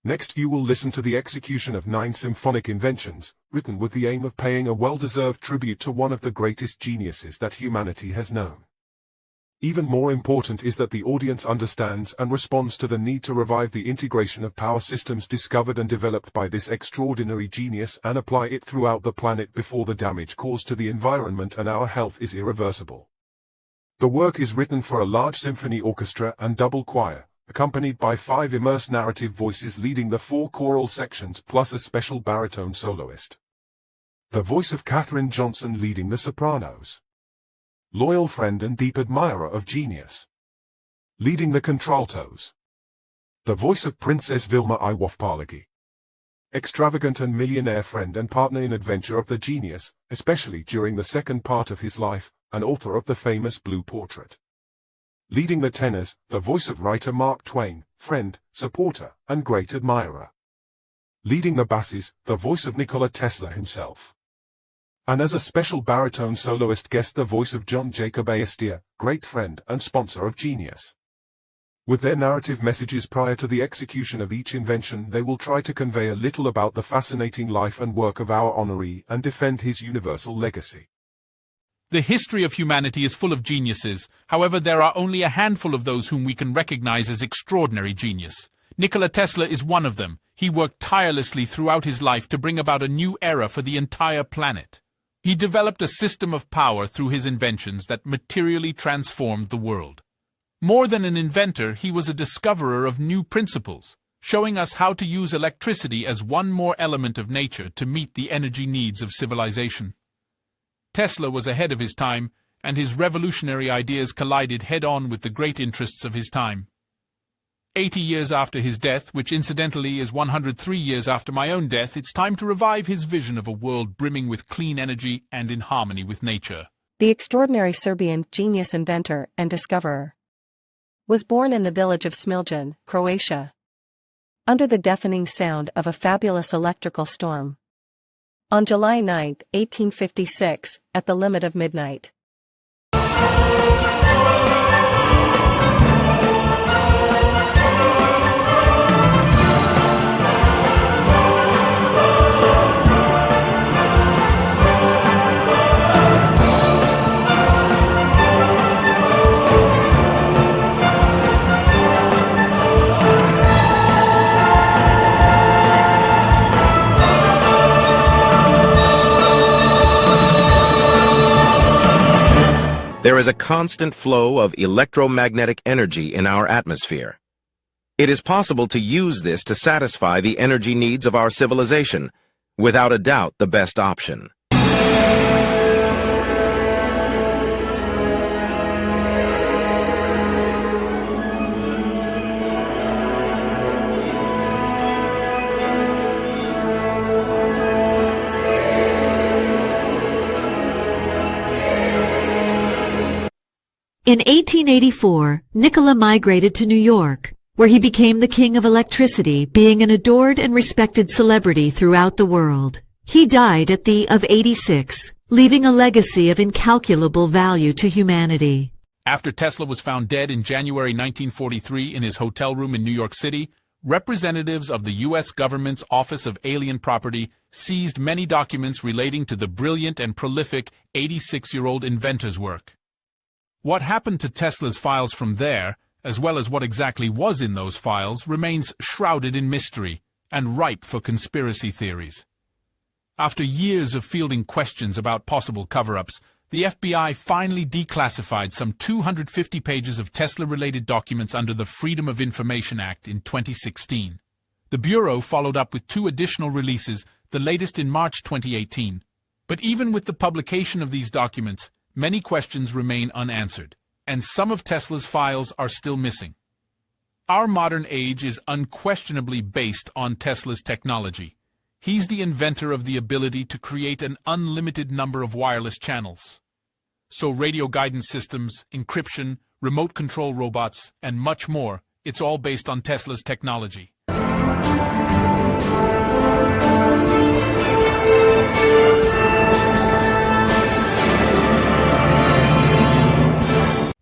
Next you will listen to the execution of 9 symphonic inventions, written with the aim of paying a well-deserved tribute to one of the greatest geniuses that humanity has known. Even more important is that the audience understands and responds to the need to revive the integration of power systems discovered and developed by this extraordinary genius and apply it throughout the planet before the damage caused to the environment and our health is irreversible. The work is written for a large symphony orchestra and double choir, accompanied by 5 immersed narrative voices leading the 4 choral sections plus a special baritone soloist. The voice of Katherine Johnson leading the sopranos. Loyal friend and deep admirer of genius. Leading the contraltos. The voice of Princess Vilma Iwafpalagi. Extravagant and millionaire friend and partner in adventure of the genius, especially during the second part of his life, and author of the famous Blue Portrait. Leading the tenors, the voice of writer Mark Twain, friend, supporter, and great admirer. Leading the basses, the voice of Nikola Tesla himself. And as a special baritone soloist guest, the voice of John Jacob Astor, great friend and sponsor of genius. With their narrative messages prior to the execution of each invention, they will try to convey a little about the fascinating life and work of our honoree and defend his universal legacy. The history of humanity is full of geniuses. However, there are only a handful of those whom we can recognize as extraordinary genius. Nikola Tesla is one of them. He worked tirelessly throughout his life to bring about a new era for the entire planet. He developed a system of power through his inventions that materially transformed the world. More than an inventor, he was a discoverer of new principles, showing us how to use electricity as one more element of nature to meet the energy needs of civilization. Tesla was ahead of his time, and his revolutionary ideas collided head-on with the great interests of his time. 80 years after his death, which incidentally is 103 years after my own death, it's time to revive his vision of a world brimming with clean energy and in harmony with nature. The extraordinary Serbian genius inventor and discoverer was born in the village of Smiljan, Croatia, under the deafening sound of a fabulous electrical storm. On July 9, 1856, at the limit of midnight. There is a constant flow of electromagnetic energy in our atmosphere. It is possible to use this to satisfy the energy needs of our civilization, without a doubt the best option. In 1884, Nikola migrated to New York, where he became the king of electricity, being an adored and respected celebrity throughout the world. He died at the age of 86, leaving a legacy of incalculable value to humanity. After Tesla was found dead in January 1943 in his hotel room in New York City, representatives of the U.S. government's Office of Alien Property seized many documents relating to the brilliant and prolific 86-year-old inventor's work. What happened to Tesla's files from there, as well as what exactly was in those files, remains shrouded in mystery and ripe for conspiracy theories. After years of fielding questions about possible cover-ups, the FBI finally declassified some 250 pages of Tesla-related documents under the Freedom of Information Act in 2016. The Bureau followed up with 2 additional releases, the latest in March 2018. But even with the publication of these documents, many questions remain unanswered, and some of Tesla's files are still missing. Our modern age is unquestionably based on Tesla's technology. He's the inventor of the ability to create an unlimited number of wireless channels. So radio guidance systems, encryption, remote control robots, and much more, it's all based on Tesla's technology.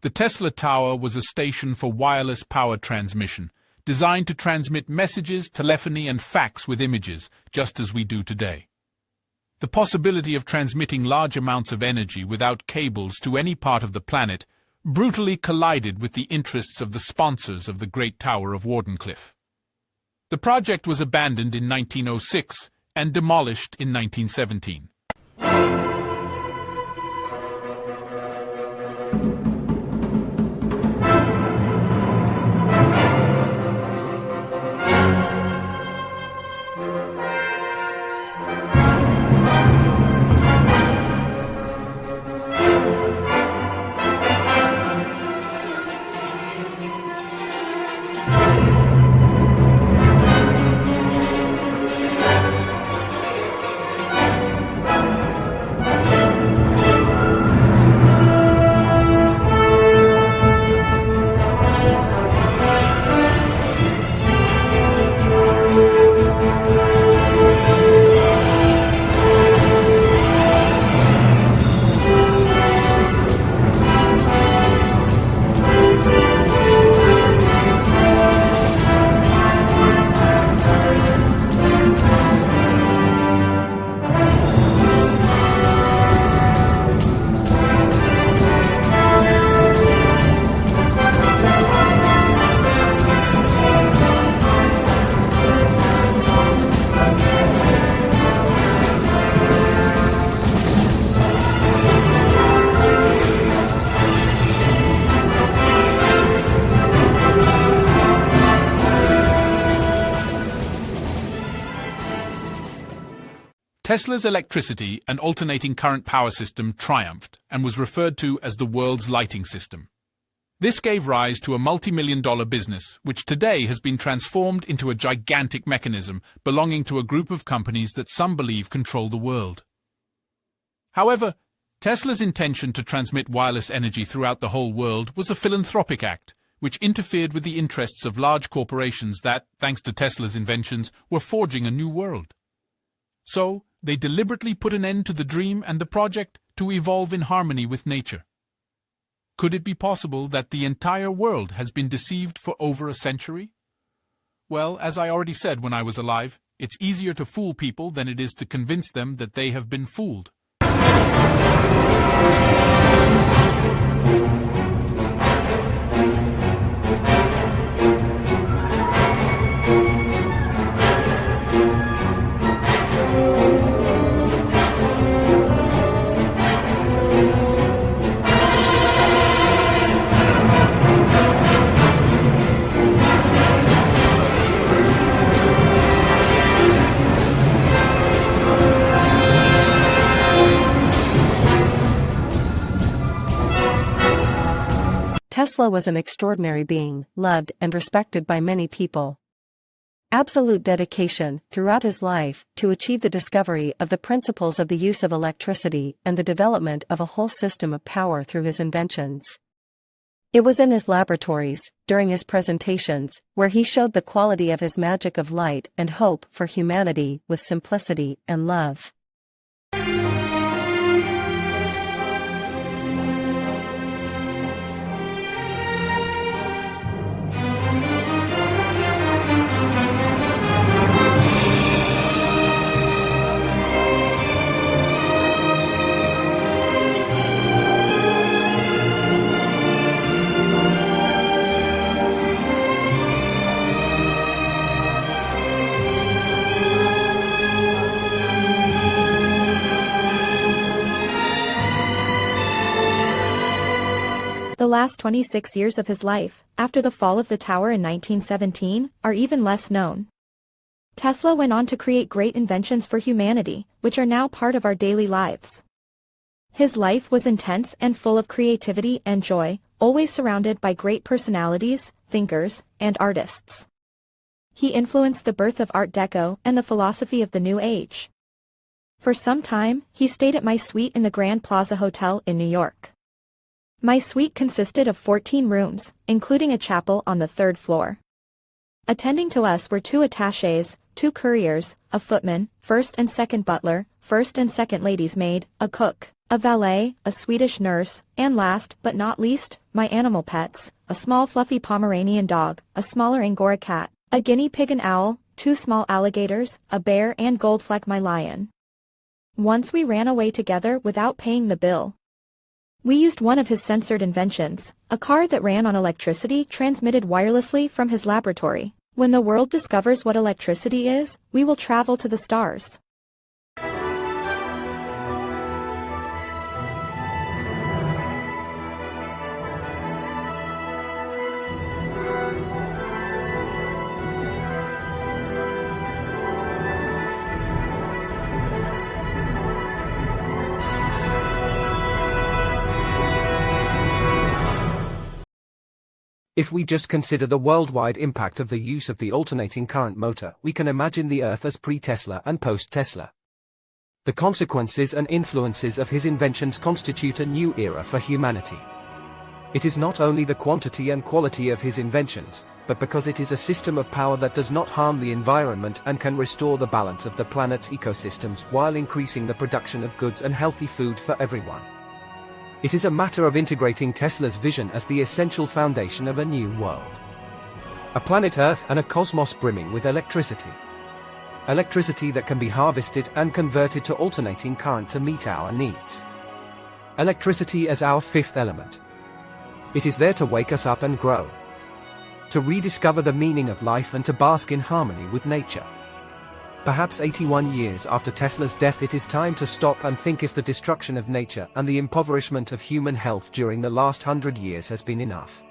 The Tesla Tower was a station for wireless power transmission, designed to transmit messages, telephony, and fax with images, just as we do today. The possibility of transmitting large amounts of energy without cables to any part of the planet brutally collided with the interests of the sponsors of the Great Tower of Wardenclyffe. The project was abandoned in 1906 and demolished in 1917. Tesla's electricity and alternating current power system triumphed and was referred to as the world's lighting system. This gave rise to a multi-million-dollar business, which today has been transformed into a gigantic mechanism belonging to a group of companies that some believe control the world. However, Tesla's intention to transmit wireless energy throughout the whole world was a philanthropic act, which interfered with the interests of large corporations that, thanks to Tesla's inventions, were forging a new world. So, they deliberately put an end to the dream and the project to evolve in harmony with nature. Could it be possible that the entire world has been deceived for over a century? Well, as I already said when I was alive, it's easier to fool people than it is to convince them that they have been fooled. Tesla was an extraordinary being, loved and respected by many people. Absolute dedication, throughout his life, to achieve the discovery of the principles of the use of electricity and the development of a whole system of power through his inventions. It was in his laboratories, during his presentations, where he showed the quality of his magic of light and hope for humanity with simplicity and love. The last 26 years of his life, after the fall of the tower in 1917, are even less known. Tesla went on to create great inventions for humanity, which are now part of our daily lives. His life was intense and full of creativity and joy, always surrounded by great personalities, thinkers, and artists. He influenced the birth of Art Deco and the philosophy of the New Age. For some time, he stayed at my suite in the Grand Plaza Hotel in New York. My suite consisted of 14 rooms, including a chapel on the 3rd floor. Attending to us were 2 attachés, 2 couriers, a footman, first and second butler, first and second lady's maid, a cook, a valet, a Swedish nurse, and last but not least, my animal pets, a small fluffy Pomeranian dog, a smaller Angora cat, a guinea pig, an owl, 2 small alligators, a bear, and Goldfleck, my lion. Once we ran away together without paying the bill. We used one of his censored inventions, a car that ran on electricity transmitted wirelessly from his laboratory. When the world discovers what electricity is, we will travel to the stars. If we just consider the worldwide impact of the use of the alternating current motor, we can imagine the Earth as pre-Tesla and post-Tesla. The consequences and influences of his inventions constitute a new era for humanity. It is not only the quantity and quality of his inventions, but because it is a system of power that does not harm the environment and can restore the balance of the planet's ecosystems while increasing the production of goods and healthy food for everyone. It is a matter of integrating Tesla's vision as the essential foundation of a new world. A planet Earth and a cosmos brimming with electricity. Electricity that can be harvested and converted to alternating current to meet our needs. Electricity as our fifth element. It is there to wake us up and grow. To rediscover the meaning of life and to bask in harmony with nature. Perhaps 81 years after Tesla's death, it is time to stop and think if the destruction of nature and the impoverishment of human health during the last 100 years has been enough.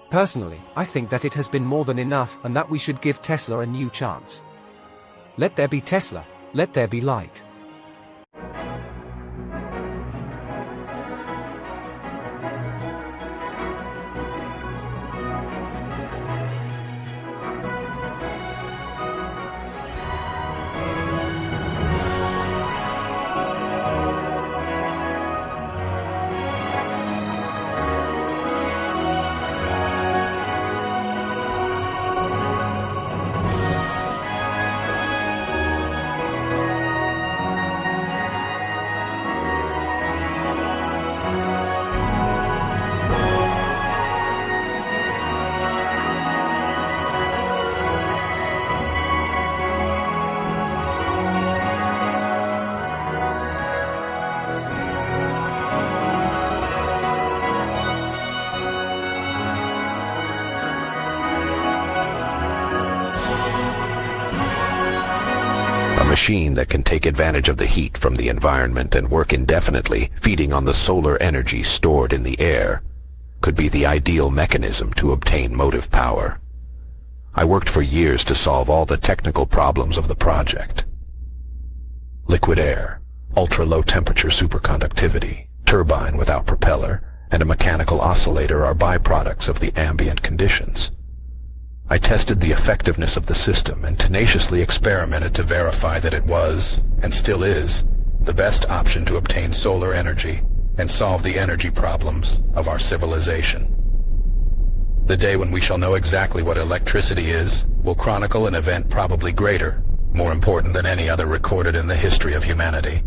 Personally, I think that it has been more than enough and that we should give Tesla a new chance. Let there be Tesla, let there be light. A machine that can take advantage of the heat from the environment and work indefinitely, feeding on the solar energy stored in the air, could be the ideal mechanism to obtain motive power. I worked for years to solve all the technical problems of the project. Liquid air, ultra-low temperature superconductivity, turbine without propeller, and a mechanical oscillator are byproducts of the ambient conditions. I tested the effectiveness of the system and tenaciously experimented to verify that it was, and still is, the best option to obtain solar energy and solve the energy problems of our civilization. The day when we shall know exactly what electricity is will chronicle an event probably greater, more important than any other recorded in the history of humanity.